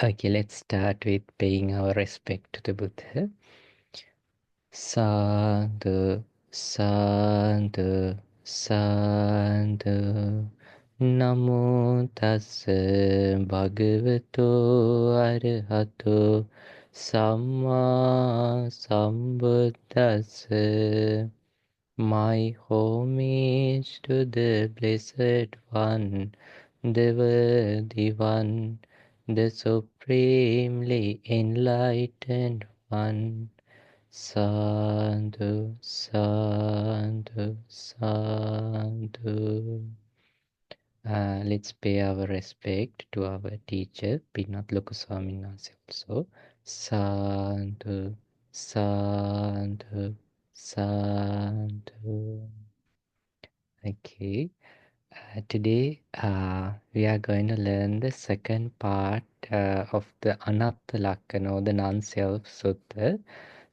Okay, let's start with paying our respect to the Buddha. Sadhu, sadhu, sadhu. Namo tassa bhagavato arahato samma sambuddhassa. My homage to the Blessed One, the Worthy One, the Supremely Enlightened One. Sadhu, sadhu, sadhu. Let's pay our respect to our teacher, Anattalakkhaṇasutta Swamin Wahanse also. Sadhu, sadhu, sadhu. Okay. Today we are going to learn the second part of the Anattalakkhaṇa or the non-self sutta.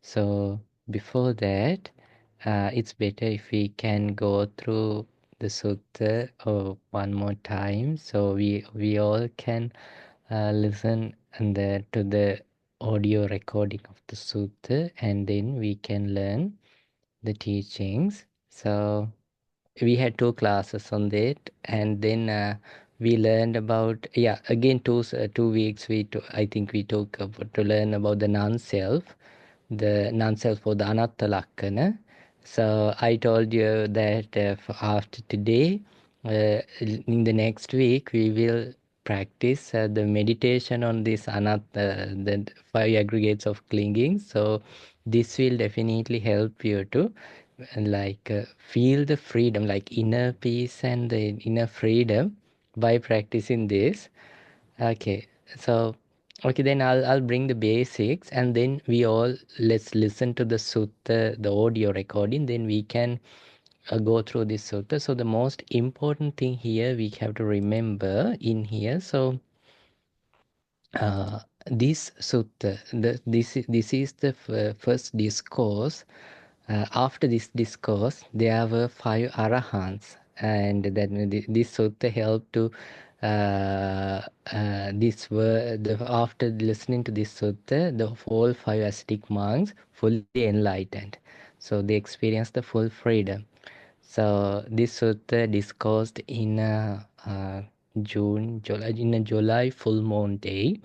So before that, it's better if we can go through the sutta one more time, so we all can listen to the audio recording of the sutta, and then we can learn the teachings. So we had 2 classes on that, and then we learned about again 2 weeks I think we took to learn about the non-self for the Anattalakkhaṇa. So I told you that after today, in the next week, we will practice the meditation on this the 5 aggregates of clinging. So this will definitely help you to feel the freedom, like inner peace and the inner freedom by practicing this. Okay, so okay, then I'll bring the basics, and then we all let's listen to the sutta, the audio recording. Then we can go through this sutta. So the most important thing here we have to remember in here. So this sutta, this is the first discourse. After this discourse, there were 5 arahants, and then this sutta helped to this were the after listening to this sutta, the whole 5 ascetic monks fully enlightened, so they experienced the full freedom. So this sutta discussed in in a July full moon day,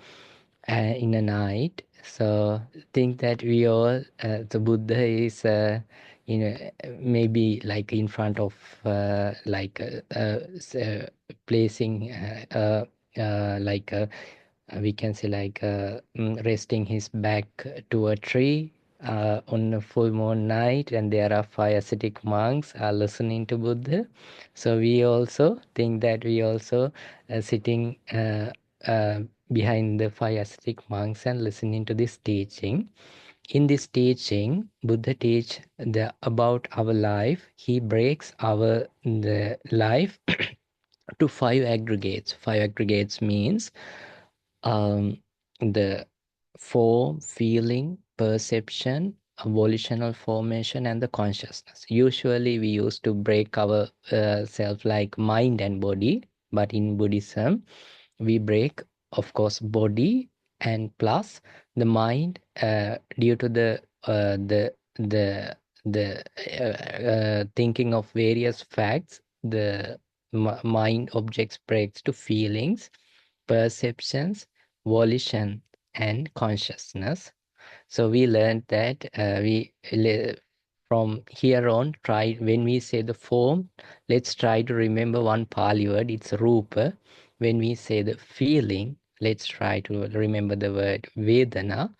in a night. So think that we all, the Buddha is, maybe like in front of, placing, we can say resting his back to a tree on a full moon night, and there are 5 ascetic monks are listening to Buddha. So we also think that we also sitting behind the 5 ascetic monks and listening to this teaching. In this teaching, Buddha teach about our life. He breaks the life to 5 aggregates. 5 aggregates means the form, feeling, perception, volitional formation, and the consciousness. Usually, we used to break our self like mind and body, but in Buddhism, we break, of course, body and plus the mind due to the thinking of various facts. The mind objects breaks to feelings, perceptions, volition, and consciousness. So we learned that from here on, try when we say the form, let's try to remember one Pali word, it's rupa. When we say the feeling, let's try to remember the word vedana.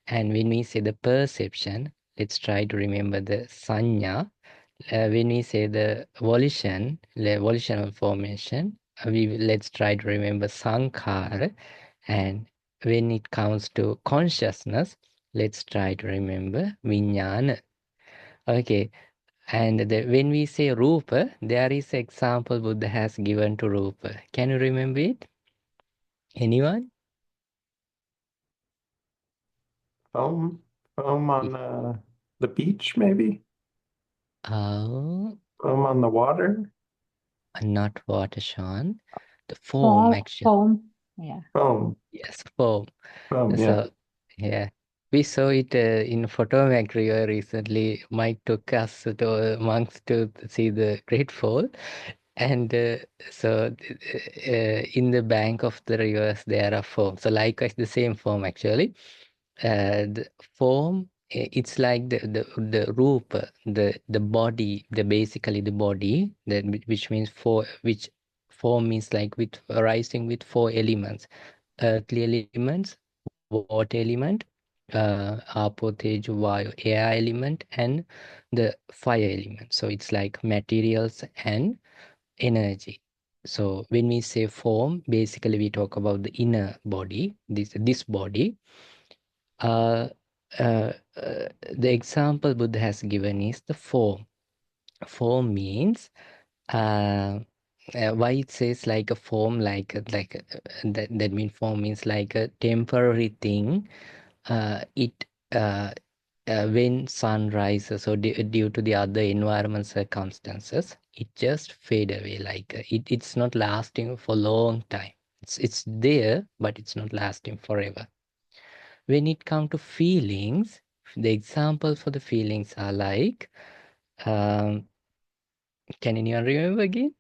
And when we say the perception, let's try to remember the sanya. When we say the volitional formation, let's try to remember sankhara. And when it comes to consciousness, let's try to remember vijnana. Okay, and when we say rupa, there is an example Buddha has given to rupa. Can you remember it? Anyone? Foam, foam on the beach, maybe? Oh, Foam on the water? not water, Sean. The form, Foam, actually. foam. Yeah. Foam. Yes, foam. Foam, yeah. So, yeah, we saw it in photometry recently. Mike took us to monks to see the Great Fall, and in the bank of the rivers there are foam. So likewise, the same foam actually. The foam, it's like the root, the body, the basically the body, which means which form means like with rising with four elements, earthly elements, water element, apo, tejo, vayu, air element, and the fire element. So it's like materials and energy. So when we say form, basically we talk about the inner body, this body. Uh, the example Buddha has given is the form. Form means why it says like a form, that means form means like a temporary thing. It when sun rises or due to the other environment circumstances, it just fade away. Like it's not lasting for long time. It's there, but it's not lasting forever. When it comes to feelings, the examples for the feelings are like, um, can anyone remember again?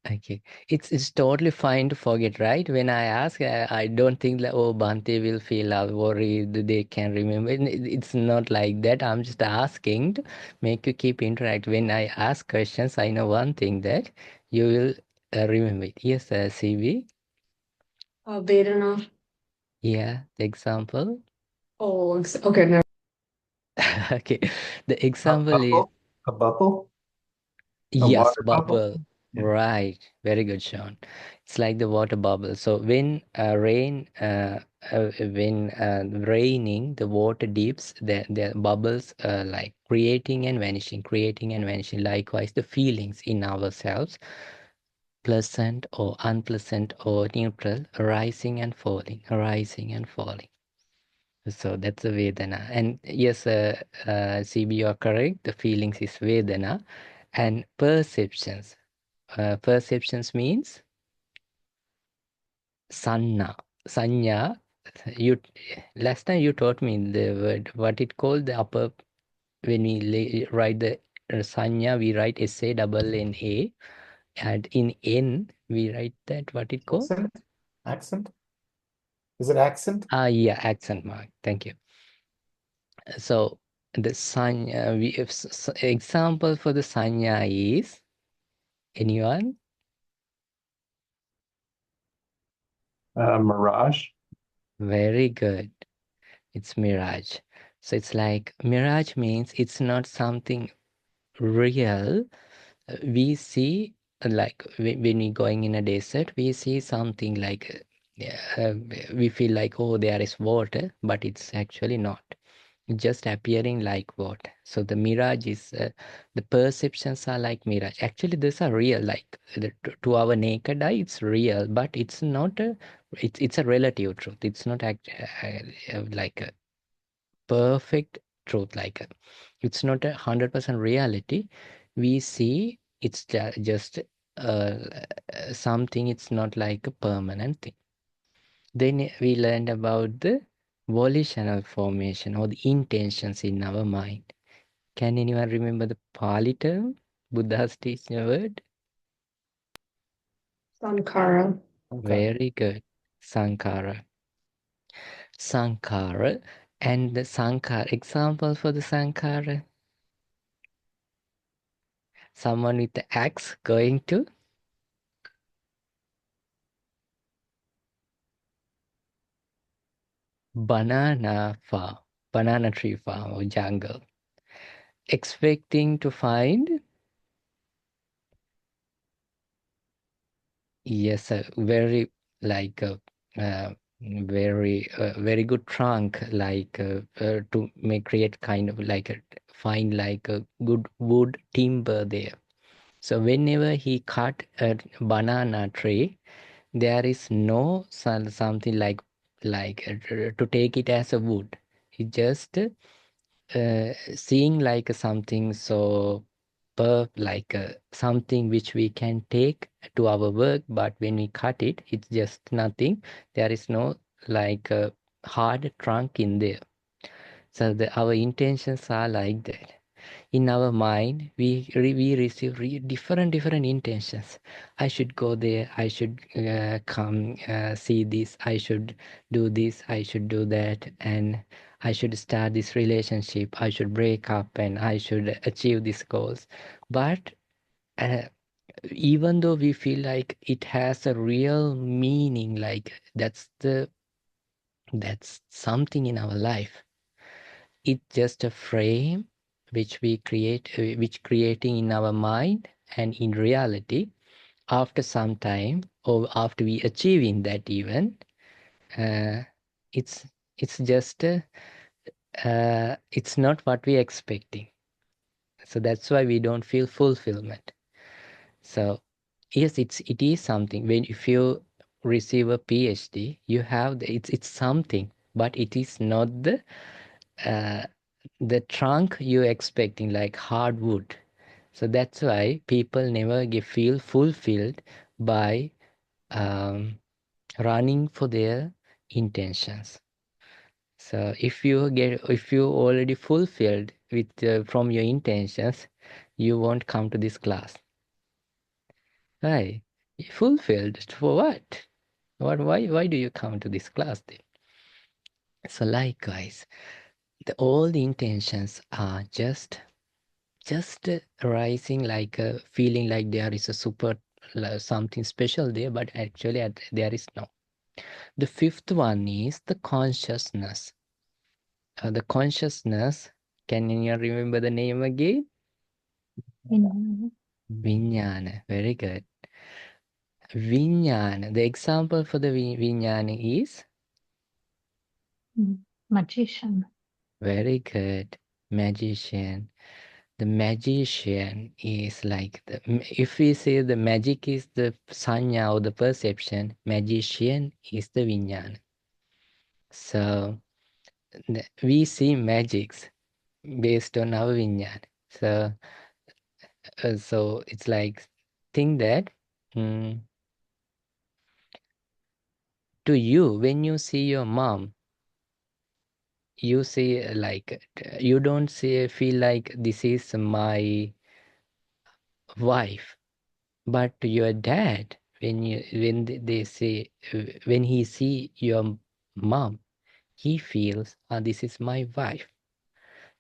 Okay, it's totally fine to forget, right? When I ask, I don't think that, oh, Bhante will feel worried, they can remember. It's not like that. I'm just asking to make you keep interact. When I ask questions, I know one thing that you will remember it. Yes, CB. Vedana. Yeah, the example. Oh, okay. Never. Okay, the A example is bubble? A bubble? A yes, water bubble? bubble. Yeah. Right. Very good, Sean. It's like the water bubble. So when when raining, the water dips, the bubbles like creating and vanishing, creating and vanishing. Likewise, the feelings in ourselves, pleasant or unpleasant or neutral, rising and falling, rising and falling. So that's the Vedana. And yes, CB, you are correct. The feelings is Vedana. And perceptions. Perceptions means sanna. Sanya. You last time you taught me the word, what it called, the upper, when we write the sanya, we write SANNA. And in N, we write that, what it called? Accent? Accent? Is it accent? Yeah, accent mark. Thank you. So the sanya, example for the sanya is, anyone? Mirage? Very good. It's mirage. So it's like mirage means it's not something real. We see like when we going in a desert, we see something like we feel like, oh, there is water, but it's actually not. Just appearing like water. So the mirage is the perceptions are like mirage. Actually, these are real. Like to our naked eye, it's real, but it's not a. It's a relative truth. It's not like a perfect truth. Like it's not 100% reality. We see it's just something. It's not like a permanent thing. Then we learned about the volitional formation or the intentions in our mind. Can anyone remember the Pali term? Buddha's teaching word? Sankara. Okay. Very good. Sankara. Sankara. And the Sankara. Example for the Sankara. Someone with the axe going to banana farm, banana tree farm or jungle. Expecting to find, yes, a very like a very good trunk, like to make create kind of like a find like a good wood timber there. So whenever he cut a banana tree, there is no something like to take it as a wood. He just seeing like something so something which we can take to our work, but when we cut it, it's just nothing. There is no like a hard trunk in there. So our intentions are like that. In our mind, we receive different intentions. I should go there. I should come see this. I should do this. I should do that, and I should start this relationship. I should break up, and I should achieve these goals. But uh, even though we feel like it has a real meaning, like that's something in our life, it's just a frame which we create, which creating in our mind, and in reality, after some time or after we achieving that event, uh, it's it's just it's not what we expecting. So that's why we don't feel fulfillment. So yes, it is something. When if you receive a PhD, you have it's something, but it is not uh, the trunk you're expecting, like hardwood. So that's why people never feel fulfilled by running for their intentions. So if you already fulfilled with from your intentions, you won't come to this class. Why? Fulfilled for what? Why do you come to this class then? So likewise, all the intentions are just arising, like a feeling like there is a something special there, but actually there is no. The fifth one is the consciousness. The consciousness, can you remember the name again? Vijnana. Vijnana. Very good. Vijnana. The example for the Vijnana is? Magician. Very good. Magician. The magician is like if we say the magic is the sanya or the perception, magician is the vijnana. So we see magics based on our vijnana. So it's like think that to you, when you see your mom, you say like you don't feel like this is my wife. But to your dad, when they say when he see your mom, he feels, this is my wife.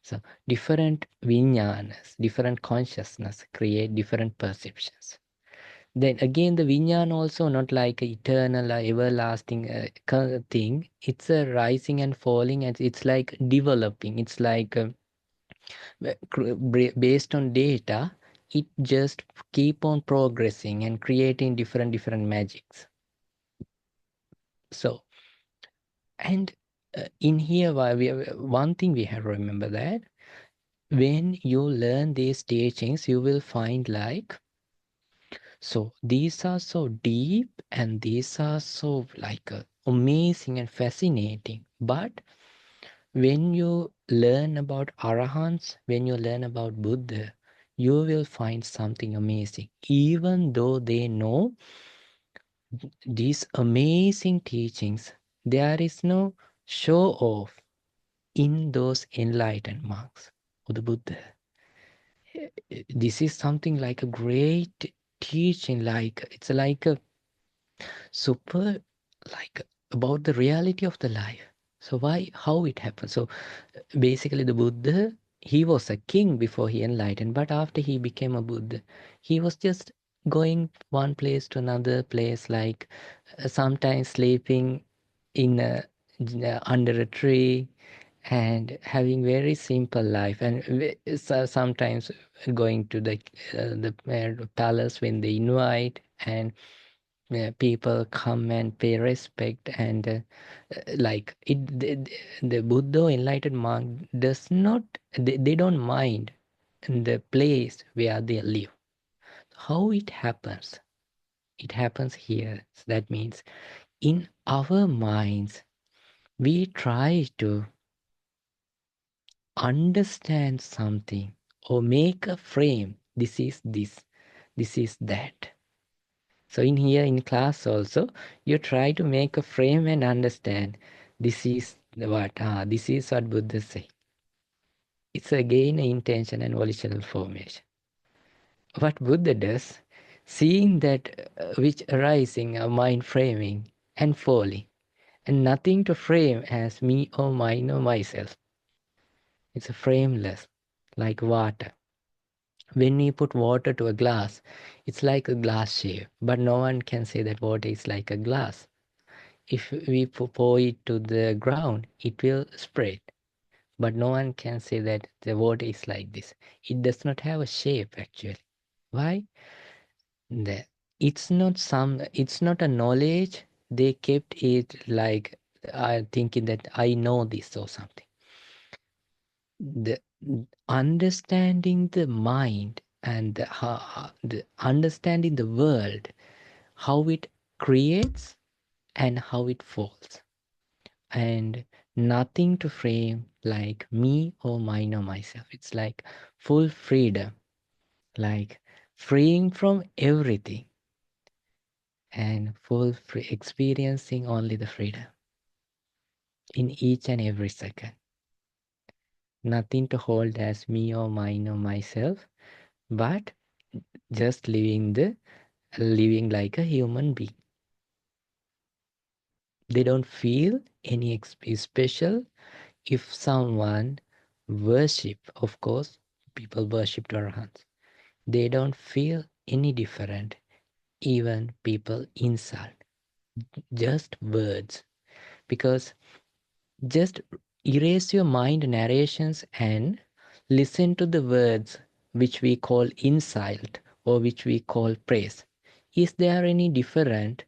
So different vijnanas, different consciousness create different perceptions. Then again, the vijnana also not like eternal, everlasting thing. It's a rising and falling, and it's like developing. It's like based on data, it just keep on progressing and creating different magics. So, and in here, one thing we have to remember that when you learn these teachings, you will find like, so these are so deep and these are so like amazing and fascinating. But when you learn about Arahants, when you learn about Buddha, you will find something amazing. Even though they know these amazing teachings, there is no show off in those enlightened monks or the Buddha. This is something like a great teaching, like it's like a super, like about the reality of the life. So how it happened? So basically the Buddha, he was a king before he enlightened, but after he became a Buddha, he was just going one place to another place, like sometimes sleeping in under a tree and having very simple life, and sometimes going to the palace when they invite, and people come and pay respect, and like the Buddha enlightened monk does not, they don't mind the place where they live. How it happens? It happens here. So that means in our minds, we try to understand something or make a frame this is this, this is that. So in here in class also, you try to make a frame and understand this is this is what Buddha say. It's again an intention and volitional formation. What Buddha does, seeing that which arising a mind framing and falling, and nothing to frame as me or mine or myself. It's a frameless, like water. When we put water to a glass, it's like a glass shape, but no one can say that water is like a glass. If we pour it to the ground, it will spread, but no one can say that the water is like this. It does not have a shape actually. Why? It's not a knowledge. They kept it like thinking that I know this or something. The understanding the mind and the understanding the world, how it creates and how it falls, and nothing to frame like me or mine or myself. It's like full freedom, like freeing from everything and full free, experiencing only the freedom in each and every second. Nothing to hold as me or mine or myself, but just living like a human being. They don't feel any special. If someone worship, of course, people worship Arahants. They don't feel any different. Even people insult, just words. Because just erase your mind narrations and listen to the words which we call insult or which we call praise. Is there any different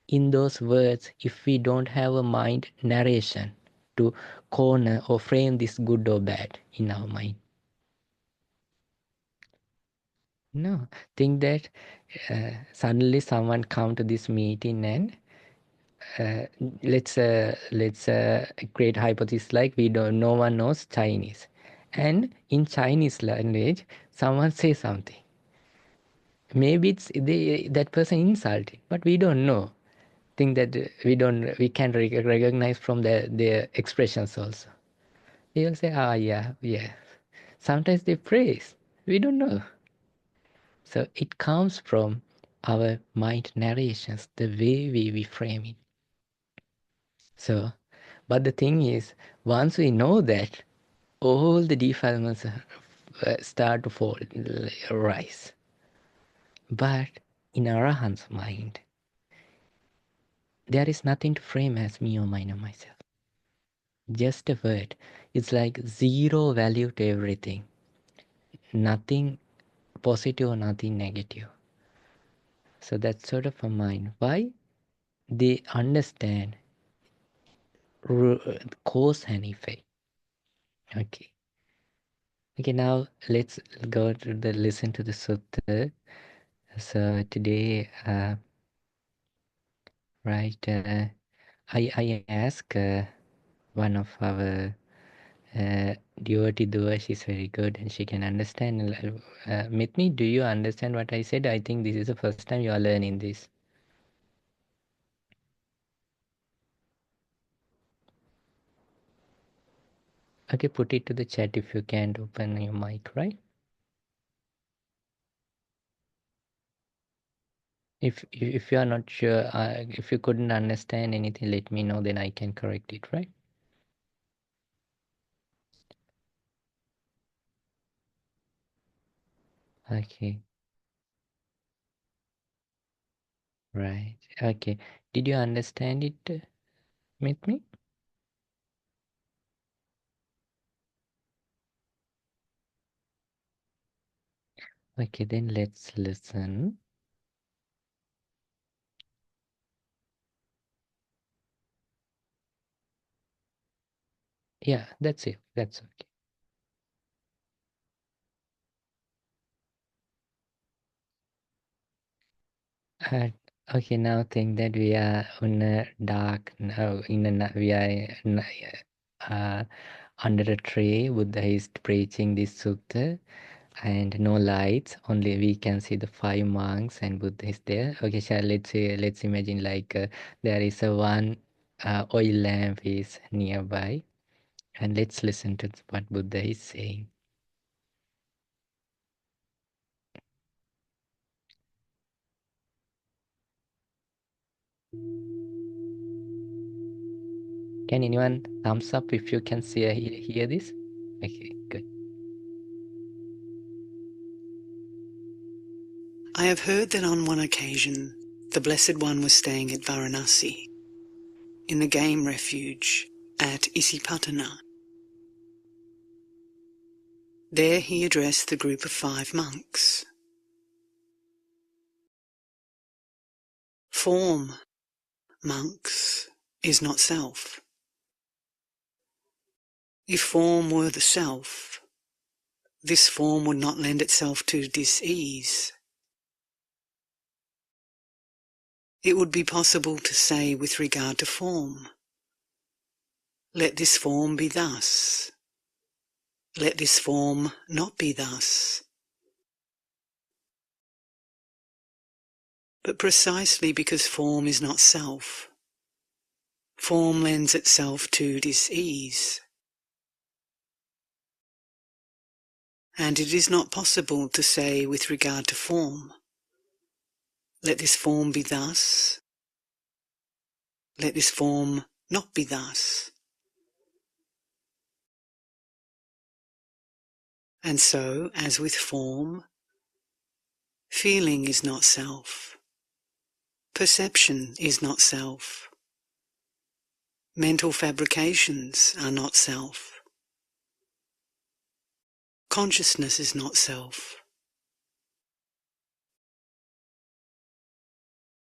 in those words if we don't have a mind narration to corner or frame this good or bad in our mind? No. Think that suddenly someone come to this meeting and uh, let's create hypothesis like no one knows Chinese, and in Chinese language someone say something. Maybe it's that person insulting, but we don't know. Think that we can recognize from their expressions also. They will say, yeah. Sometimes they praise. We don't know. So it comes from our mind narrations, the way we frame it. So, but the thing is, once we know that, all the defilements start to fall, rise. But in Arahant's mind, there is nothing to frame as me or mine or myself. Just a word. It's like zero value to everything. Nothing positive or nothing negative. So that's sort of a mind. Why? They understand cause and effect. Okay. Okay, now let's go to listen to the sutta. So today, I ask one of our devotee Dua. She's very good and she can understand. Mitni, do you understand what I said? I think this is the first time you are learning this. Okay, put it to the chat if you can't open your mic, right? If you are not sure, if you couldn't understand anything, let me know, then I can correct it, right? Okay, right. Okay. Did you understand it, Mitni? Okay, then let's listen. Yeah, that's it. That's okay. Okay, now think that we are on a dark, now we are uh, under a tree. Buddha is preaching this sutta. and no lights, only we can see the 5 monks and Buddha is there. Okay, let's imagine like there is a one oil lamp is nearby, and let's listen to what Buddha is saying. Can anyone thumbs up if you can see hear this? Okay, good. I have heard that on one occasion the Blessed One was staying at Varanasi, in the game refuge at Isipatana. There he addressed the group of 5 monks. Form, monks, is not self. If form were the self, this form would not lend itself to dis-ease. It would be possible to say with regard to form, let this form be thus, let this form not be thus. But precisely because form is not self, form lends itself to dis-ease. And it is not possible to say with regard to form, let this form be thus, let this form not be thus. And so, as with form, feeling is not self, perception is not self, mental fabrications are not self, consciousness is not self.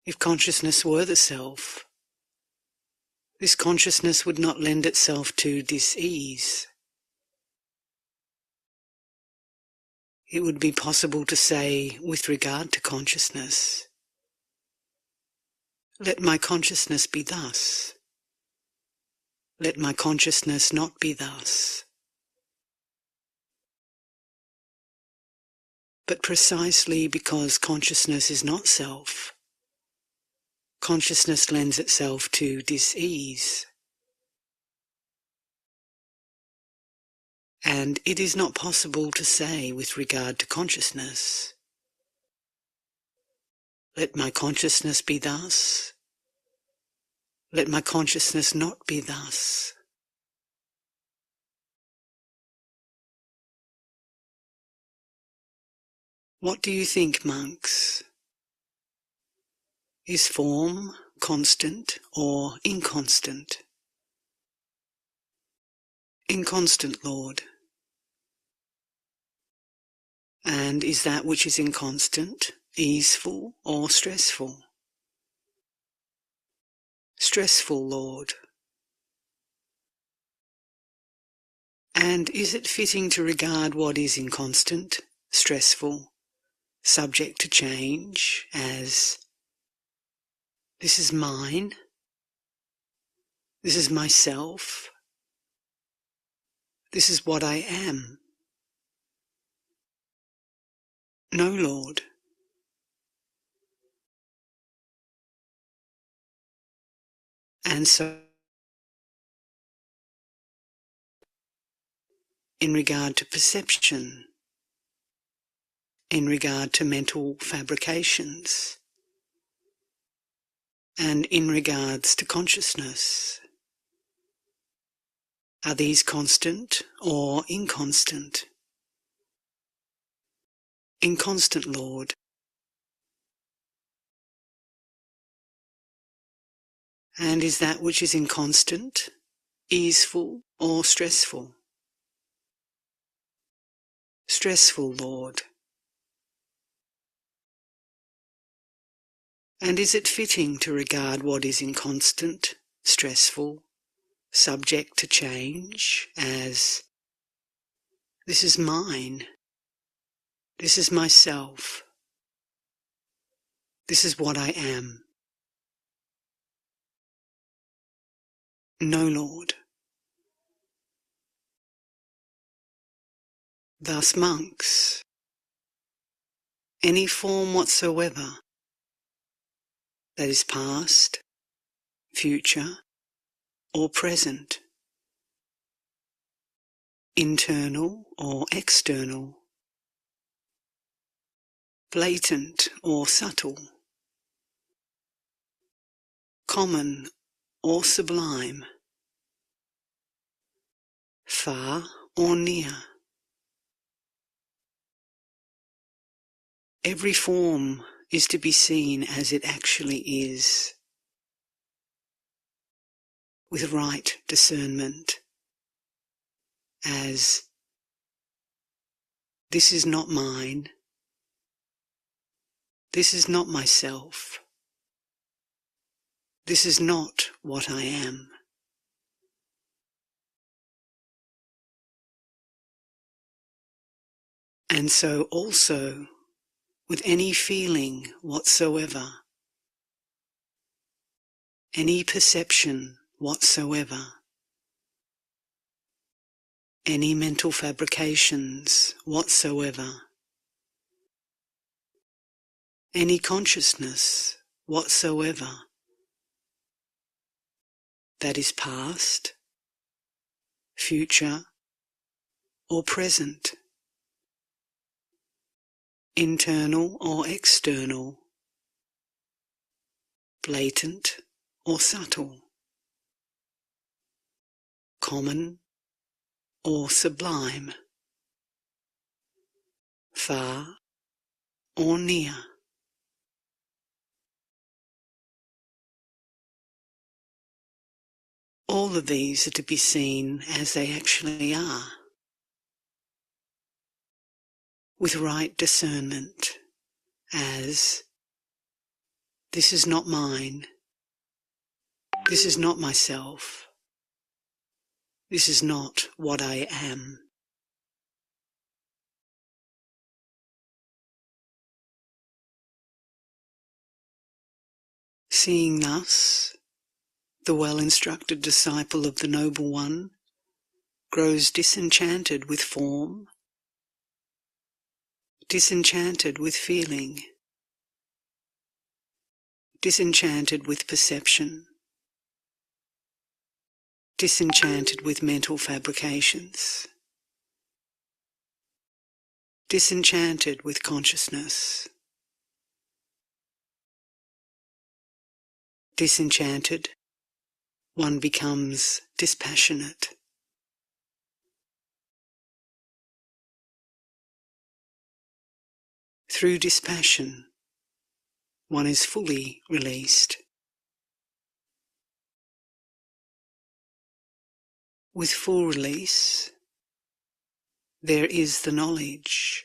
If consciousness were the self, this consciousness would not lend itself to dis-ease. It would be possible to say with regard to consciousness, let my consciousness be thus, let my consciousness not be thus. But precisely because consciousness is not self, consciousness lends itself to dis-ease. And it is not possible to say with regard to consciousness, let my consciousness be thus, let my consciousness not be thus. What do you think, monks? Is form constant or inconstant? Inconstant, Lord. And is that which is inconstant easeful or stressful? Stressful, Lord. And is it fitting to regard what is inconstant, stressful, subject to change as, this is mine, this is myself, this is what I am? No, Lord. And so, in regard to perception, in regard to mental fabrications, and in regards to consciousness, are these constant or inconstant? Inconstant, Lord. And is that which is inconstant easeful or stressful? Stressful, Lord. And is it fitting to regard what is inconstant, stressful, subject to change as, this is mine, this is myself, this is what I am? No, Lord. Thus, monks, any form whatsoever that is past, future, or present, internal or external, blatant or subtle, common or sublime, far or near. Every form is to be seen as it actually is, with right discernment, as this is not mine, this is not myself, this is not what I am. And so also with any feeling whatsoever, any perception whatsoever, any mental fabrications whatsoever, any consciousness whatsoever that is past, future, or present, internal or external, blatant or subtle, common or sublime, far or near. All of these are to be seen as they actually are, with right discernment, as this is not mine, this is not myself, this is not what I am. Seeing thus, the well-instructed disciple of the Noble One grows disenchanted with form, disenchanted with feeling, disenchanted with perception, disenchanted with mental fabrications, disenchanted with consciousness, disenchanted, one becomes dispassionate. Through dispassion, one is fully released. With full release, there is the knowledge,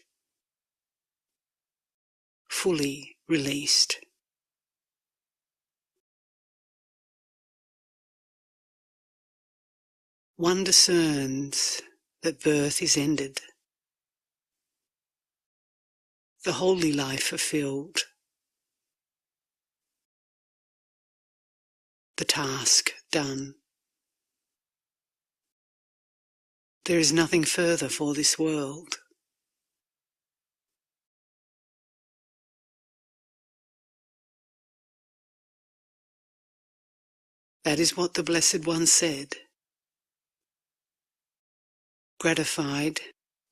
fully released. One discerns that birth is ended, the holy life fulfilled, the task done. There is nothing further for this world. That is what the Blessed One said. Gratified,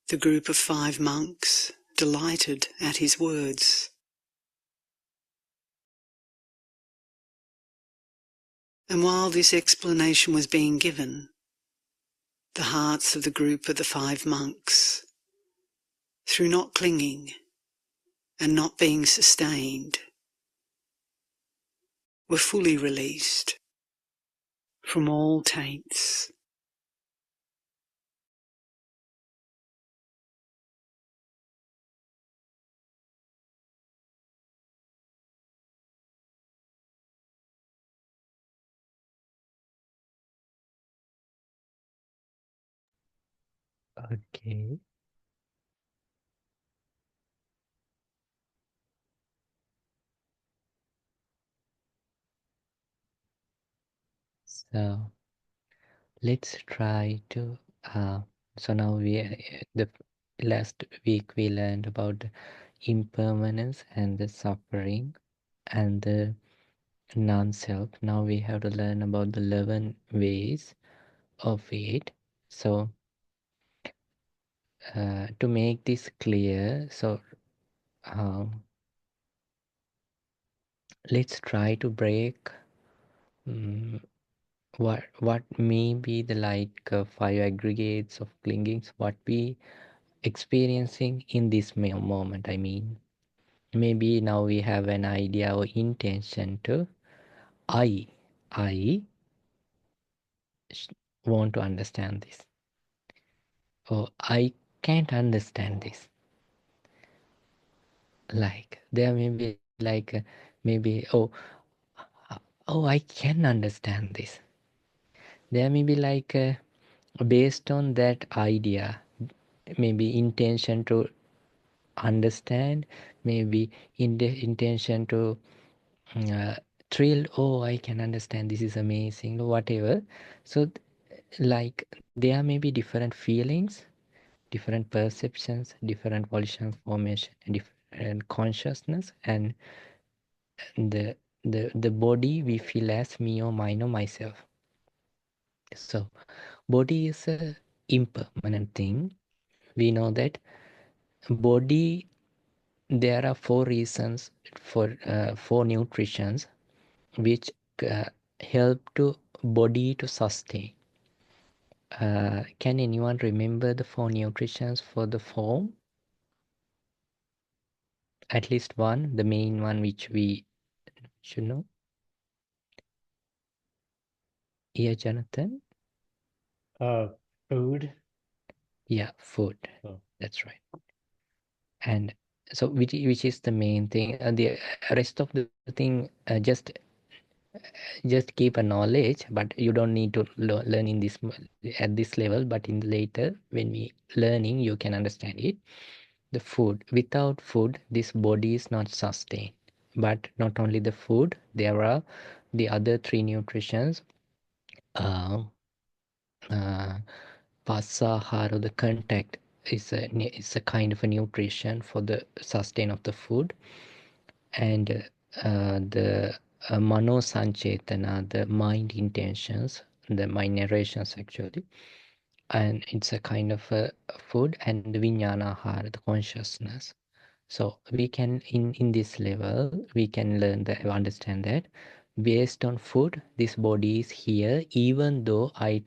the group of 5 monks delighted at his words. And while this explanation was being given, the hearts of the group of the 5 monks, through not clinging and not being sustained, were fully released from all taints. Okay. So let's try to so now the last week we learned about the impermanence and the suffering and the non-self. Now we have to learn about the 11 ways of it. So to make this clear, so let's try to break what may be the like 5 aggregates of clingings, what we experiencing in this moment. I mean, maybe now we have an idea or intention to I want to understand this, or I can't understand this. Like there may be like maybe I can understand this. There may be like based on that idea, maybe intention to understand, maybe in the intention to uh, thrilled, oh, I can understand, this is amazing, whatever. So like there may be different feelings, different perceptions, different volition formation, different consciousness, and the body we feel as me or mine or myself. So body is a impermanent thing. We know that body, there are 4 reasons for nutritions which uh, help to body to sustain. Can anyone remember the 4 nutritions for the form? At least one, the main one which we should know. Yeah, Jonathan? Food. Yeah, food. Oh. That's right. And so which is the main thing? The rest of the thing just keep a knowledge, but you don't need to learn in this at this level. But in later when we learning, you can understand it. The food. Without food, this body is not sustained. But not only the food, there are the other 3 nutritions. Uh, uh, Pasahara, the contact is a kind of a nutrition for the sustain of the food, and the mano sanchetana, the mind intentions, the mind narrations actually, and it's a kind of a food, and the vijnanahara, the consciousness. So we can in this level we can learn that, understand that based on food this body is here, even though I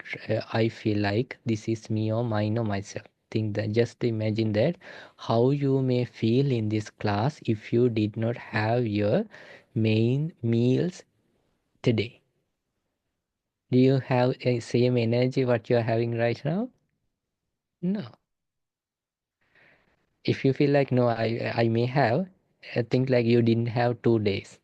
feel like this is me or mine or myself. Think that, just imagine that how you may feel in this class if you did not have your main meals today. Do you have a same energy what you are having right now? No. If you feel like no, I may have, think like you didn't have 2 days.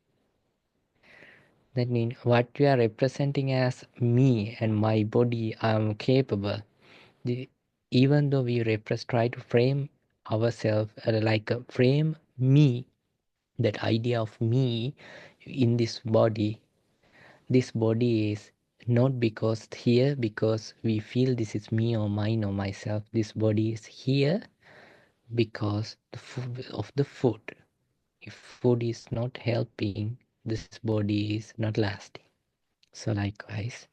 That means what you are representing as me and my body, I'm capable. Even though we try to frame ourselves like frame me, that idea of me in this body is not because here because we feel this is me or mine or myself. This body is here because of the food. If food is not helping, this body is not lasting. So likewise,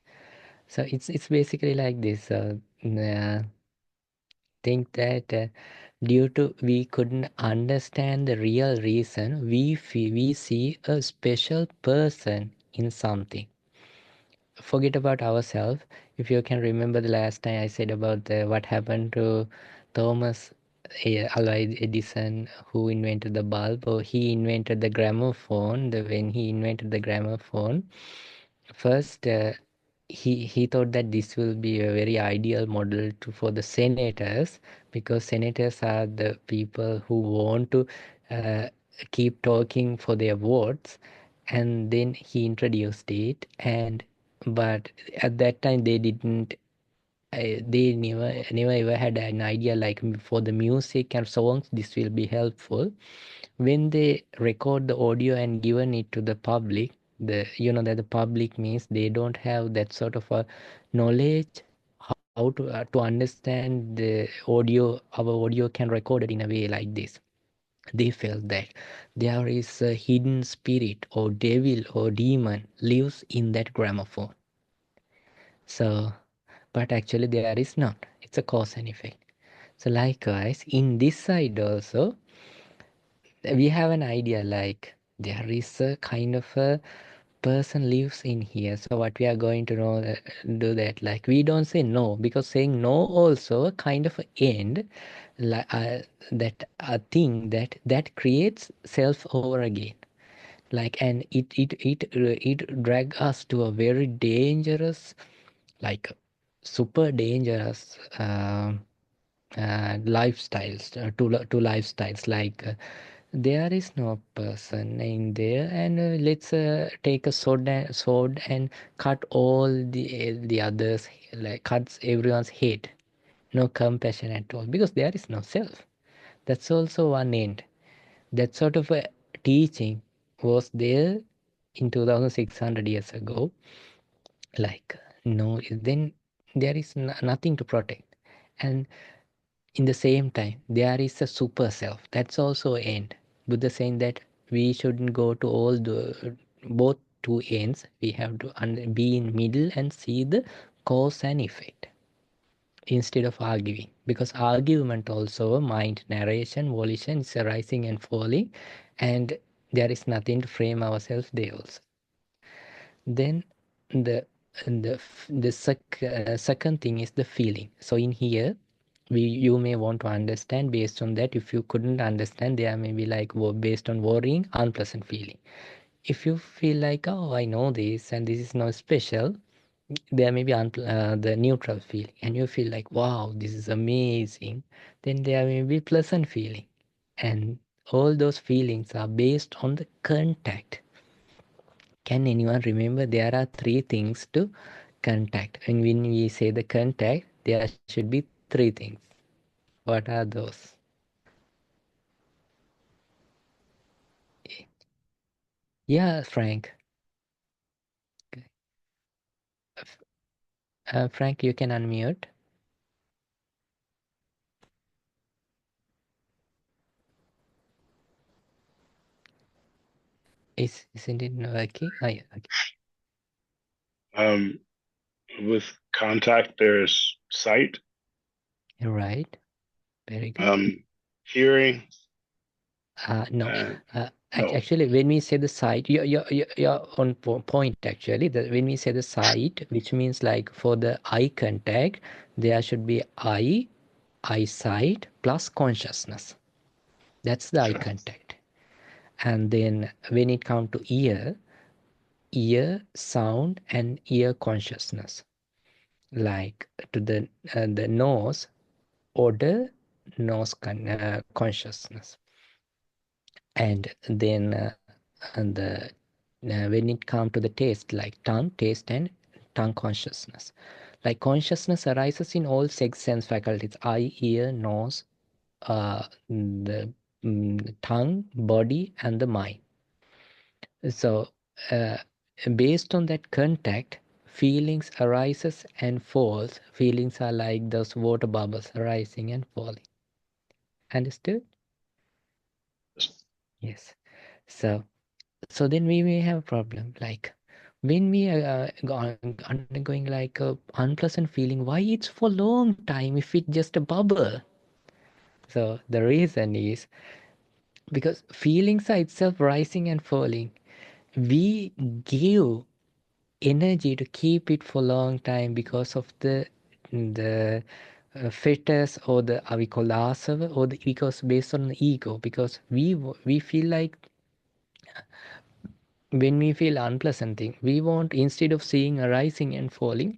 so it's basically like this. Think that due to we couldn't understand the real reason, we see a special person in something. Forget about ourselves. If you can remember the last time I said about what happened to Thomas Alva Edison, who invented the bulb, or he invented the gramophone. When he invented the gramophone, first he thought that this will be a very ideal model for the senators, because senators are the people who want to uh, keep talking for their votes. And then he introduced it, and but at that time they didn't they never ever had an idea like for the music and songs this will be helpful. When they record the audio and given it to the public, that the public means they don't have that sort of a knowledge how to understand the audio. Our audio can record it in a way like this. They felt that there is a hidden spirit or devil or demon lives in that gramophone. So, but actually there is not. It's a cause and effect. So likewise, in this side also, we have an idea like there is a kind of a person lives in here. So what we are going to know, do that, like we don't say no, because saying no also a kind of a end, that a thing that creates self over again, like, and it drag us to a very dangerous, like super dangerous lifestyles, to lifestyles, like there is no person in there, and let's take a sword and cut all the others, like cuts everyone's head. No compassion at all, because there is no self. That's also one end. That sort of a teaching was there in 2600 years ago. Like, no, then there is nothing to protect. And in the same time, there is a super self. That's also end. Buddha saying that we shouldn't go to all the both two ends. We have to be in middle and see the cause and effect instead of arguing. Because argument also mind narration, volition is arising and falling, and there is nothing to frame ourselves there also. Then the second thing is the feeling. So in here, you may want to understand based on that. If you couldn't understand, there may be like based on worrying, unpleasant feeling. If you feel like, oh, I know this and this is not special, there may be the neutral feeling, and you feel like, wow, this is amazing. Then there may be pleasant feeling, and all those feelings are based on the contact. Can anyone remember there are three things to contact? And when we say the contact, there should be three things. What are those? Yeah, Frank. Frank, you can unmute. Isn't it working? Oh, yeah, okay. With contact, there's sight, You're right. Very good. hearing. No. No. Actually, when we say the sight, you're on point actually. When we say the sight, which means like for the eye contact, there should be eyesight plus consciousness. That's the eye contact. And then when it comes to ear, sound, and ear consciousness. Like to the nose, odor, nose consciousness. And then when it comes to the taste, like tongue, taste, and tongue consciousness. Like consciousness arises in all six sense faculties: eye, ear, nose, the tongue, body, and the mind. So based on that contact, feelings arises and falls. Feelings are like those water bubbles arising and falling. Understood? Yes. So then we may have a problem. Like when we are undergoing like a unpleasant feeling, why it's for long time if it's just a bubble? So the reason is because feelings are itself rising and falling. We give energy to keep it for a long time because of the fetus, or the we call the asava, or because based on the ego, because we feel like when we feel unpleasant thing, we want, instead of seeing arising and falling,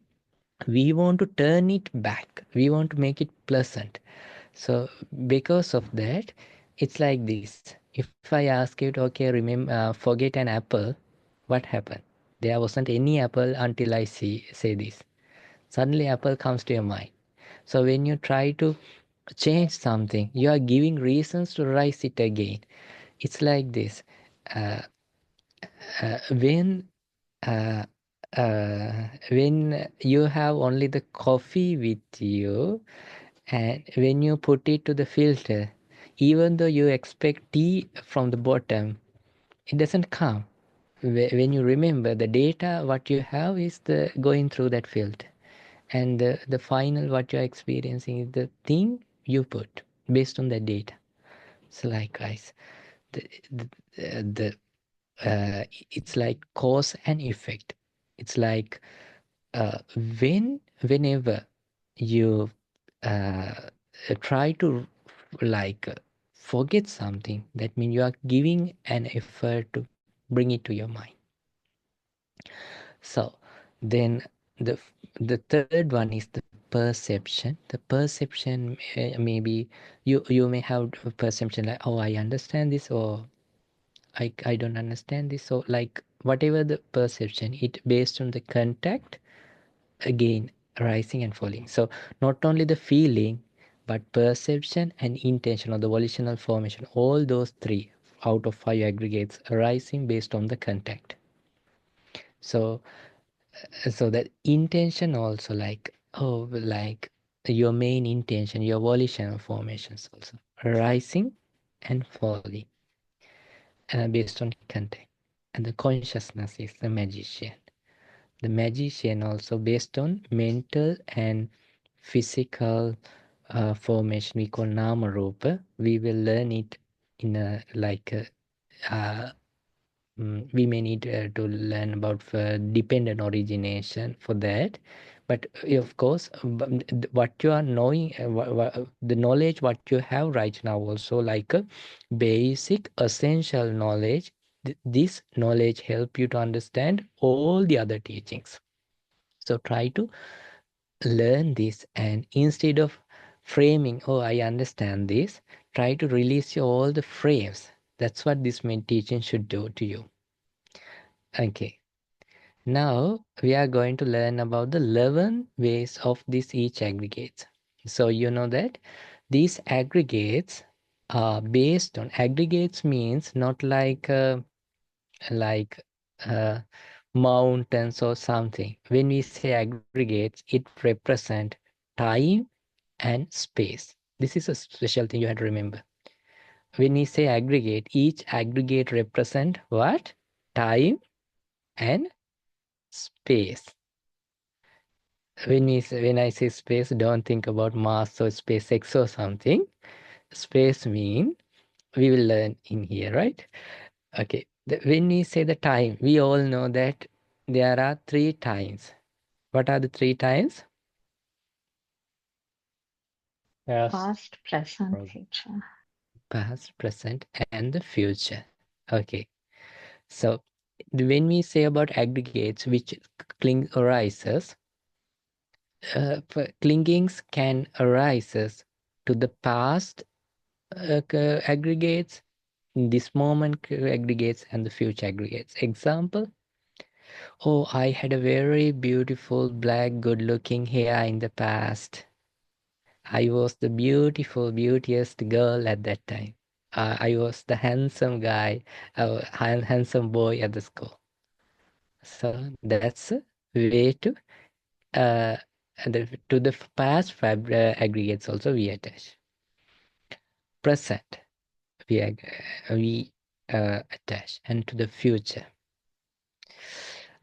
we want to turn it back, we want to make it pleasant. So because of that, it's like this. If I ask you to, okay, remember, forget an apple, what happened? There wasn't any apple until I say this. Suddenly apple comes to your mind. So when you try to change something, you are giving reasons to rise it again. It's like this. uh, when uh, when you have only the coffee with you, and when you put it to the filter, even though you expect T from the bottom, it doesn't come. When you remember the data, what you have is the going through that filter. And the final what you're experiencing is the thing you put based on the data. So likewise, it's like cause and effect. It's like whenever you try to like forget something, that means you are giving an effort to bring it to your mind. So then the third one is the perception. The perception, maybe you may have a perception like, oh, I understand this, or I don't understand this. So like whatever the perception, it based on the contact, again rising and falling. So not only the feeling, but perception and intention, or the volitional formation, all those 3 out of 5 aggregates arising based on the contact. So that intention also, like, oh, like your main intention, your volitional formations also rising and falling based on contact. And the consciousness is the magician. The magician also based on mental and physical formation we call nama rupa. We will learn it in a we may need to learn about dependent origination for that. But of course, what you are knowing, the knowledge what you have right now also, like a basic essential knowledge, this knowledge help you to understand all the other teachings. So try to learn this, and instead of framing, oh, I understand this, try to release all the frames. That's what this meditation should do to you. Okay. Now we are going to learn about the 11 ways of this each aggregates. So you know that these aggregates are based on, aggregates means not like like uh, mountains or something. When we say aggregates, it represents time and space. This is a special thing you have to remember. When we say aggregate, each aggregate represents what? Time and space. When I say space, don't think about Mars or SpaceX or something. Space mean, we will learn in here, right? Okay. When we say the time, we all know that there are 3 times. What are the 3 times? Past, present, future. Past, present, and the future. Okay. So when we say about aggregates which arises, clingings can arises to the past aggregates, this moment aggregates, and the future aggregates. Example, oh, I had a very beautiful black good looking hair in the past. I was the beautiest girl at that time. I was the handsome guy, handsome boy at the school. So that's a way to the past aggregates also we attach. Present we attach, and to the future.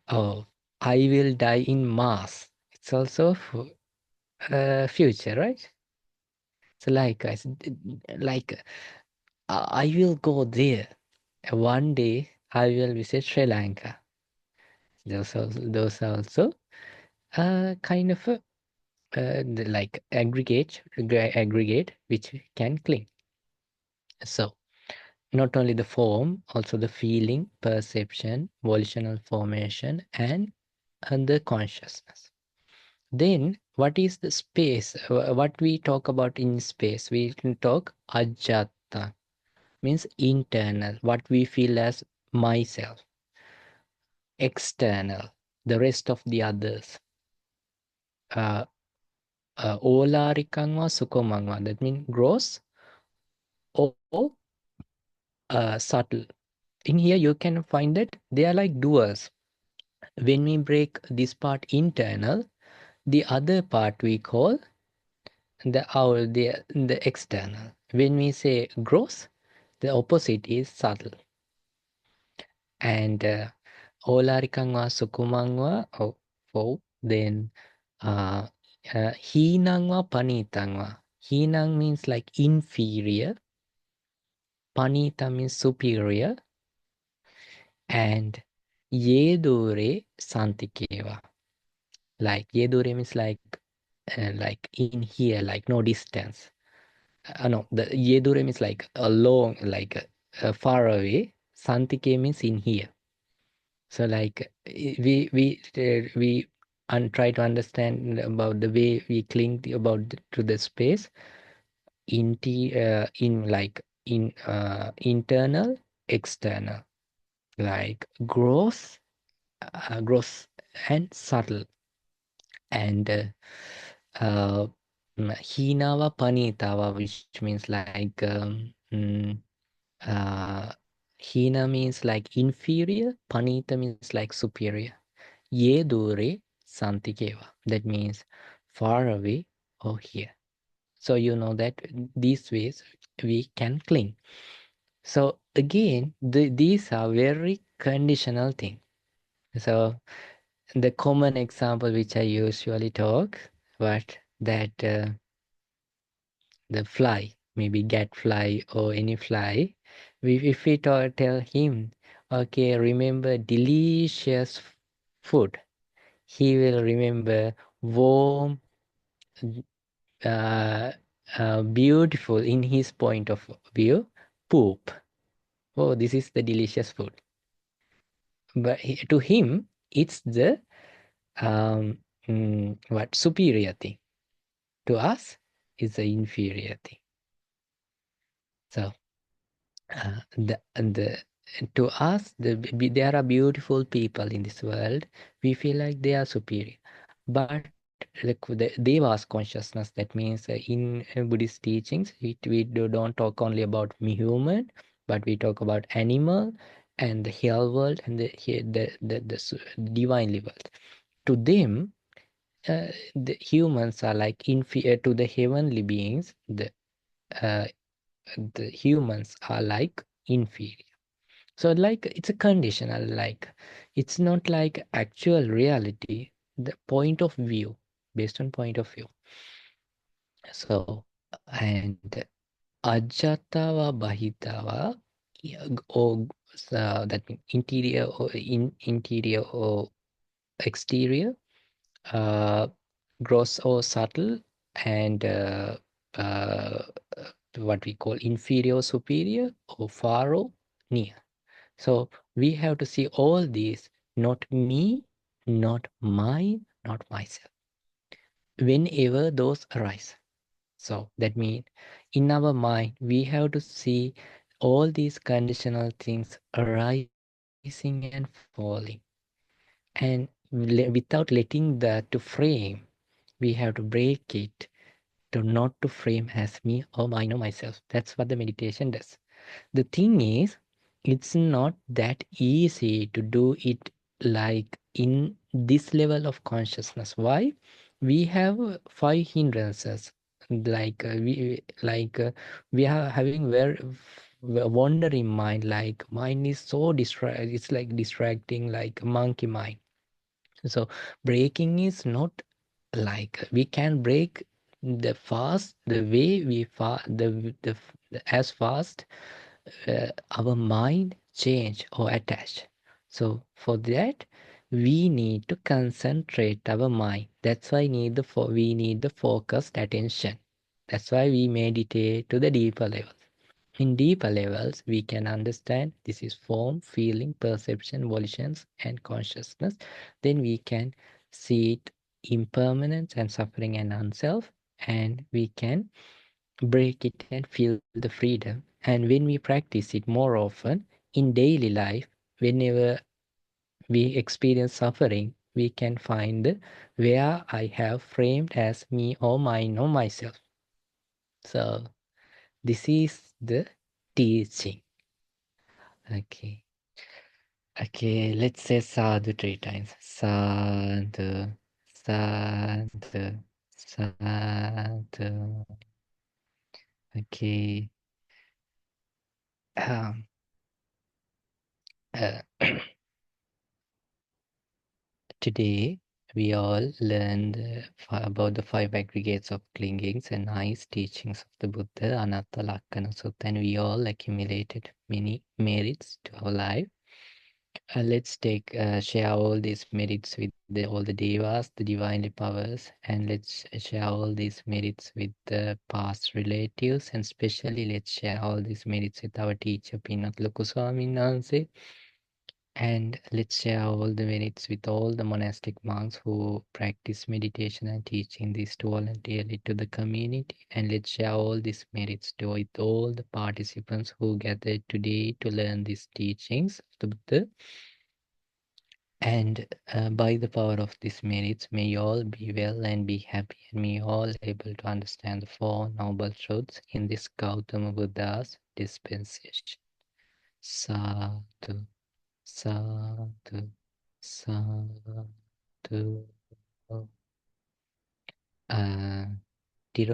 Oh, I will die in Mars. It's also future, right? So likewise, like I will go there. One day I will visit Sri Lanka. Those are also kind of like aggregate which can cling. So not only the form, also the feeling, perception, volitional formation, and the consciousness. Then what is the space? What we talk about in space, we can talk ajata, means internal, what we feel as myself. External, the rest of the others. Olarikangwa sukomangwa, that means gross or subtle. In here you can find that they are like duals. When we break this part internal, the other part we call the external. when we say gross, the opposite is subtle. And Olarikangwa Sukumangwa, then Hinangwa Panitangwa. Hinang means like inferior, Panita means superior, and Yedure Santikeva. Like Yedure means like in here, like no distance. No, the Yedure means like a long, like far away. Santike means in here. So like we try to understand about the way we cling to the space in internal, external, like gross, gross and subtle, and hinawa panitawa, which means like uh, hina means like inferior, panita means like superior. Ye dure santikeva. That means far away or here. So you know that these ways we can cling. So again, these are very conditional things. So the common example which I usually talk, but that the fly, maybe gadfly or any fly, if we tell him, okay, remember delicious food, he will remember warm, beautiful in his point of view, poop. Oh, this is the delicious food. But to him, it's the superior thing. To us, it's the inferior thing. So to us, there are beautiful people in this world. We feel like they are superior. But the Devas consciousness, that means in Buddhist teachings, we don't talk only about human, but we talk about animal and the hell world and the divinely world. To them, the humans are like inferior to the heavenly beings. Uh, the humans are like inferior. So like it's a conditional, like it's not like actual reality, the point of view, based on point of view. So, and ajatawa bahitawa, or that means interior or interior or exterior, gross or subtle, and what we call inferior, superior, or far or near. So we have to see all these, not me, not mine, not myself, whenever those arise. So that means in our mind, we have to see all these conditional things arising and falling. And without letting that to frame, we have to break it to not to frame as me or mine or myself. That's what the meditation does. The thing is, it's not that easy to do it like in this level of consciousness. Why? We have 5 hindrances. We are having very wandering mind. Like mind is so it's like distracting, like a monkey mind. So breaking is not like we can break the way we as fast our mind change or attach. So for that, we need to concentrate our mind. That's why we need the focused attention. That's why we meditate to the deeper levels. In deeper levels, we can understand this is form, feeling, perception, volitions, and consciousness. Then we can see it impermanence and suffering and unself, and we can break it and feel the freedom. And when we practice it more often in daily life, whenever we experience suffering, we can find where I have framed as me or mine or myself. So this is the teaching. Okay. Okay, let's say sadhu 3 times. Sadhu, sadhu, sadhu. Okay. Um, uh, Today, we all learned about the 5 aggregates of clingings and nice teachings of the Buddha, Anattalakkhaṇasutta, and we all accumulated many merits to our life. Let's share all these merits with all the devas, the divinely powers, and let's share all these merits with the past relatives, and especially let's share all these merits with our teacher, Anattalakkhaṇasutta. And let's share all the merits with all the monastic monks who practice meditation and teaching this to voluntarily to the community. And let's share all these merits to with all the participants who gathered today to learn these teachings of the Buddha. And by the power of these merits, may you all be well and be happy, and may you all able to understand the 4 noble truths in this Gautama Buddha's dispensation. Sadhu. Sadhu, sadhu. Dear